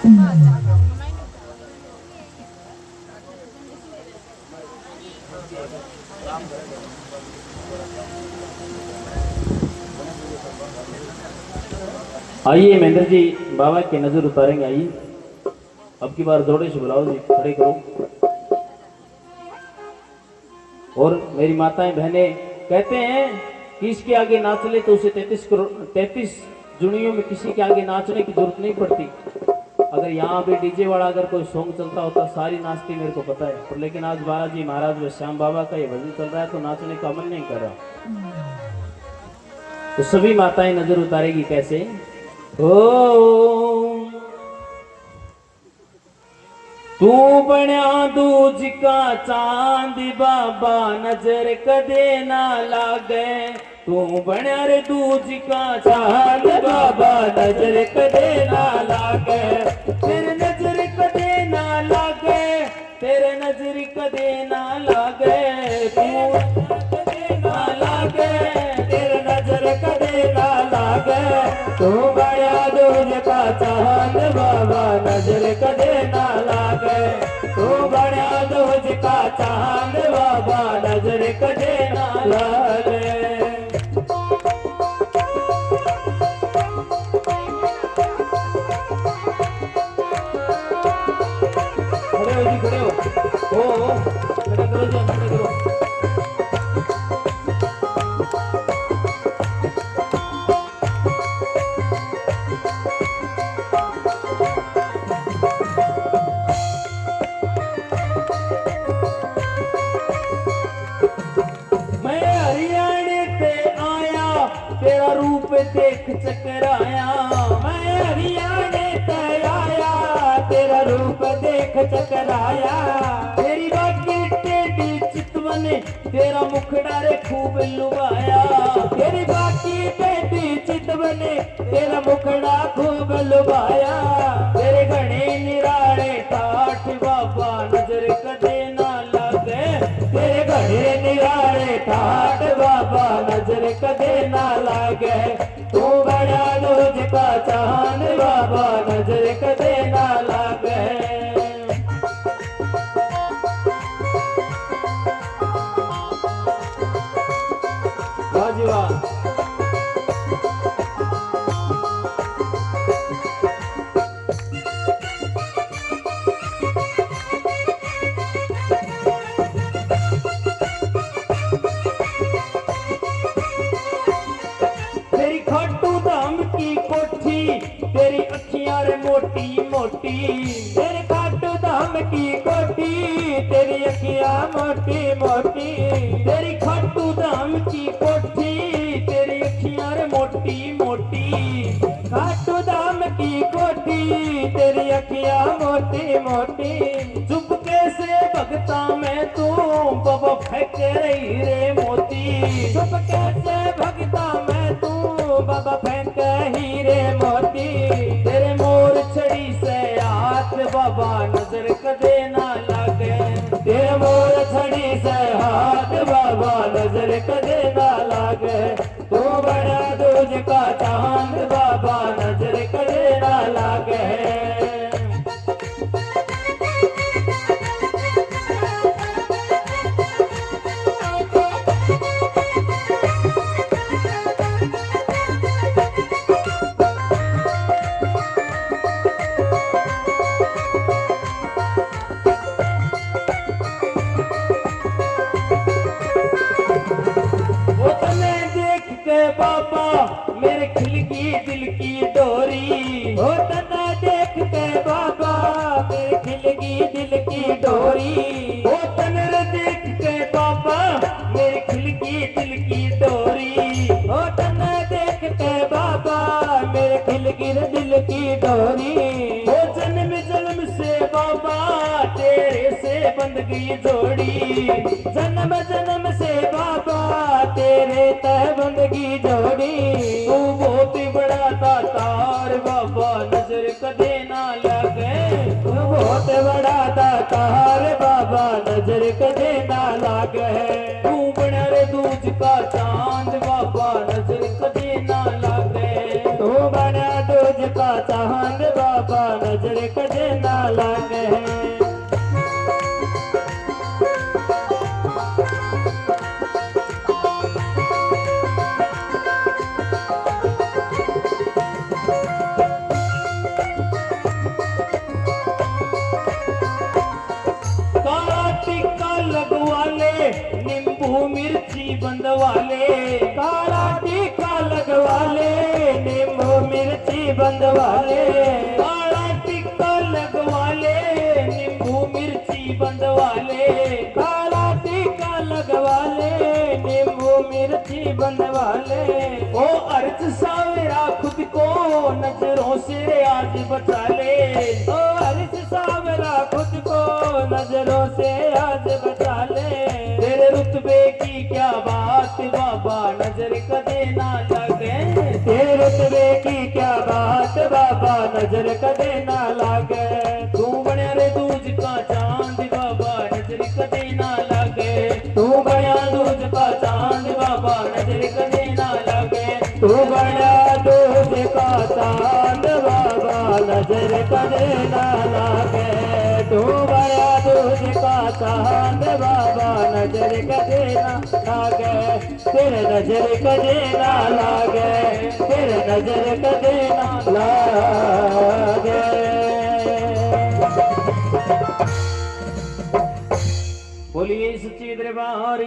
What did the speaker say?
आइए महेंद्र जी बाबा की नजर उतारेंगे। आइए अब की बार जोड़े से बुलाओ जी, खड़े करो। और मेरी माताएं बहनें कहते हैं कि इसके आगे नाच ले तो उसे 33 जुनियों में किसी के आगे नाचने की जरूरत नहीं पड़ती। अगर यहाँ पे डीजे वाला अगर कोई सॉन्ग चलता होता सारी नाचती मेरे को पता है, पर लेकिन आज बालाजी महाराज व श्याम बाबा का ये भजन चल रहा है तो नाचने का मन नहीं कर रहा। तो सभी माताएं नजर उतारेगी कैसे। ओ तू बण्या दूज का चांद बाबा नजर कदे ना लागे। तू बण्या रे दूज का चांद बाबा नजर कदे ना लागे। तेरे नजर कदे ना लागे, तेरे नजर कदे ना लागे। तू कदे ना लागे, तेरे नजर कदे ना लागे। तू बण्या दूज का चांद बाबा नजर कदे ना लागे। तू बण्या दूज का चांद बाबा नजर कदे ना लागे। खड़े हो खड़े करो जी, खड़े करो। मैं हरियाणा से आया तेरा रूप देख चकराया। मैं हरियाणा से आया तेरा रूप देख चकराया। तेरी बाकी टेढ़ी चितवन तेरा मुखड़ा रे खूब लुभाया। तेरी बाकी टेढ़ी चितवन तेरा मुखड़ा खूब लुभाया। तेरे घने निराले ठाठ बाबा नजर कदे ना लागे। तेरे घने निराले ठाठ बाबा नजर कदे ना लागे। तू बड़ा दूज का चांद बाबा नजर कदे ना लागे। वाह जी वाह। तेरी खाटू धाम की कोठी तेरी अखियां रे मोटी मोटी। तेरे खाटू धाम की कोठी तेरी अखियां मोटी मोटी। तेरी खाटू धाम की कोठी तेरी अखियां रे मोटी मोटी। खाटू धाम की कोठी तेरी अखियां मोटी मोटी। चुपके से भगता मैं तू बाबा फेंक रही रे मोती। चुपके से भगता मैं तू बाबा फेंक हीरे मोती। तेरे मोर छड़ी से हाथ बाबा नजर कदे ना लागे। तेरे मोर छड़ी से हाथ बाबा नजर कदे ना लागे। तू बड़ा दूज का चांद बाबा नजर कदे ना लागे। बाबा मेरे खिलकी दिल की डोरी। हो तना देख के बाबा मेरे खिलकी दिल की डोरी। हो तनर देख के बाबा मेरे खिलकी दिल की डोरी। हो तना देख के बाबा मेरे खिलकी दिल की डोरी। हो जन्म जन्म से बाबा तेरे से बंध गई जोड़ी। जन्म जन्म से बाबा तेरे तय बंदगी जोड़ी। तू बहुत बड़ा दातार बाबा नजर कदे ना लगे। तू बहुत बड़ा दातार बाबा नजर कदे ना लगे। तू बड़ा रे दूज का चांद बाबा नजर कदे ना लगे। तू बड़ा दूज का चांद बाबा नजर बंदवाले, काला टीका लगवाले, नींबू मिर्ची बंदवाले, काला टीका लगवाले, नींबू मिर्ची बंदवाले, काला टीका लगवाले, नींबू मिर्ची बंदवाले। ओ अर्ज सावरा खुद को नजरों से आज बचा ले, ओ अर्ज सावरा खुद को नजरों से आज बचा ले। तेरे रुतबे की क्या बात बाबा नजर कदे ना लगे, तेरे रुतबे की क्या बात बाबा नजर कदे ना लगे। तू बनया रे दूज का चांद बाबा नजर कदे ना लगे, तू बनया दूज का चांद बाबा नजर कदे ना लगे, तू बनया दूज का चांद बाबा नजर कदे ना लगे, तू बनया दूज का चांद बाबा नजर कदे ना लागे, तेरे नजर कदे ना लागे, तेरे नजर कदे ना लागे। बोलिए सच्ची दरबार